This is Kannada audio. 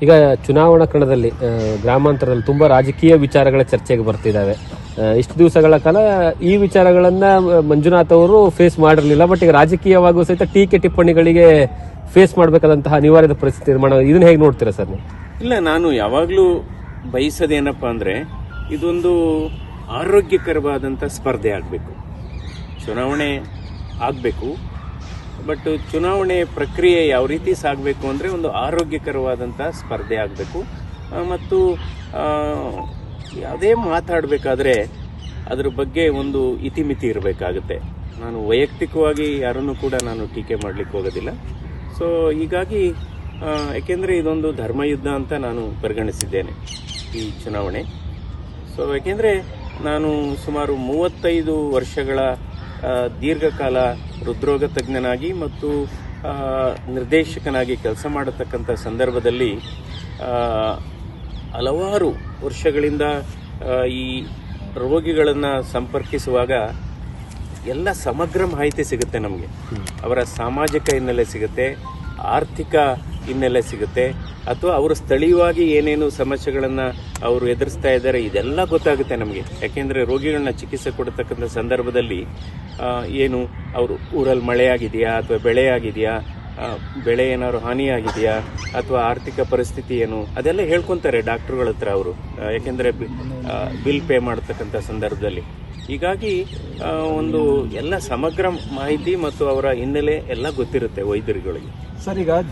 ಈಗ ಚುನಾವಣಾ ಕಣದಲ್ಲಿ ಗ್ರಾಮಾಂತರದಲ್ಲಿ ತುಂಬಾ ರಾಜಕೀಯ ವಿಚಾರಗಳ ಚರ್ಚೆಗೆ ಬರ್ತಿದ್ದಾವೆ. ಇಷ್ಟು ದಿವಸಗಳ ಕಾಲ ಈ ವಿಚಾರಗಳನ್ನ ಮಂಜುನಾಥ್ ಅವರು ಫೇಸ್ ಮಾಡಿರಲಿಲ್ಲ. ಬಟ್ ಈಗ ರಾಜಕೀಯವಾಗೂ ಸಹಿತ ಟೀಕೆ ಟಿಪ್ಪಣಿಗಳಿಗೆ ಫೇಸ್ ಮಾಡಬೇಕಾದಂತಹ ಅನಿವಾರ್ಯದ ಪರಿಸ್ಥಿತಿ ನಿರ್ಮಾಣ. ಇದನ್ನ ಹೇಗೆ ನೋಡ್ತೀರಾ ಸರ್ ನೀವು? ಇಲ್ಲ, ನಾನು ಯಾವಾಗಲೂ ಬಯಸೋದೇನಪ್ಪ ಅಂದ್ರೆ ಇದೊಂದು ಆರೋಗ್ಯಕರವಾದಂಥ ಸ್ಪರ್ಧೆ ಆಗಬೇಕು, ಚುನಾವಣೆ ಆಗಬೇಕು. ಬಟ್ ಚುನಾವಣೆ ಪ್ರಕ್ರಿಯೆ ಯಾವ ರೀತಿ ಸಾಗಬೇಕು ಅಂದರೆ ಒಂದು ಆರೋಗ್ಯಕರವಾದಂಥ ಸ್ಪರ್ಧೆ ಆಗಬೇಕು. ಮತ್ತು ಯಾವುದೇ ಮಾತಾಡಬೇಕಾದ್ರೆ ಅದ್ರ ಬಗ್ಗೆ ಒಂದು ಇತಿಮಿತಿ ಇರಬೇಕಾಗುತ್ತೆ. ನಾನು ವೈಯಕ್ತಿಕವಾಗಿ ಯಾರನ್ನು ಕೂಡ ನಾನು ಟೀಕೆ ಮಾಡಲಿಕ್ಕೆ ಹೋಗೋದಿಲ್ಲ. ಸೊ ಹೀಗಾಗಿ ಯಾಕೆಂದರೆ ಇದೊಂದು ಧರ್ಮಯುದ್ಧ ಅಂತ ನಾನು ಪರಿಗಣಿಸಿದ್ದೇನೆ ಈ ಚುನಾವಣೆ. ಸೊ ಯಾಕೆಂದರೆ ನಾನು ಸುಮಾರು 35 ವರ್ಷಗಳ ದೀರ್ಘಕಾಲ ಹೃದ್ರೋಗ ತಜ್ಞನಾಗಿ ಮತ್ತು ನಿರ್ದೇಶಕನಾಗಿ ಕೆಲಸ ಮಾಡತಕ್ಕಂಥ ಸಂದರ್ಭದಲ್ಲಿ ಹಲವಾರು ವರ್ಷಗಳಿಂದ ಈ ರೋಗಿಗಳನ್ನು ಸಂಪರ್ಕಿಸುವಾಗ ಎಲ್ಲ ಸಮಗ್ರ ಮಾಹಿತಿ ಸಿಗುತ್ತೆ ನಮಗೆ. ಅವರ ಸಾಮಾಜಿಕ ಹಿನ್ನೆಲೆ ಸಿಗುತ್ತೆ, ಆರ್ಥಿಕ ಹಿನ್ನೆಲೆ ಸಿಗುತ್ತೆ, ಅಥವಾ ಅವರು ಸ್ಥಳೀಯವಾಗಿ ಏನೇನು ಸಮಸ್ಯೆಗಳನ್ನು ಅವರು ಎದುರಿಸ್ತಾ ಇದ್ದಾರೆ ಇದೆಲ್ಲ ಗೊತ್ತಾಗುತ್ತೆ ನಮಗೆ. ಯಾಕೆಂದರೆ ರೋಗಿಗಳನ್ನ ಚಿಕಿತ್ಸೆ ಕೊಡತಕ್ಕಂಥ ಸಂದರ್ಭದಲ್ಲಿ ಏನು ಅವರು ಊರಲ್ಲಿ ಮಳೆ ಆಗಿದೆಯಾ ಅಥವಾ ಬೆಳೆ ಆಗಿದೆಯಾ, ಬೆಳೆ ಏನಾದ್ರು ಹಾನಿಯಾಗಿದೆಯಾ ಅಥವಾ ಆರ್ಥಿಕ ಪರಿಸ್ಥಿತಿ ಏನು, ಅದೆಲ್ಲ ಹೇಳ್ಕೊತಾರೆ ಡಾಕ್ಟರ್ಗಳ ಹತ್ರ ಅವರು. ಯಾಕೆಂದರೆ ಬಿಲ್ ಪೇ ಮಾಡತಕ್ಕಂಥ ಸಂದರ್ಭದಲ್ಲಿ. ಹೀಗಾಗಿ ಒಂದು ಎಲ್ಲ ಸಮಗ್ರ ಮಾಹಿತಿ ಮತ್ತು ಅವರ ಹಿನ್ನೆಲೆ ಎಲ್ಲ ಗೊತ್ತಿರುತ್ತೆ ವೈದ್ಯರುಗಳಿಗೆ. ಸರ್, ಈಗ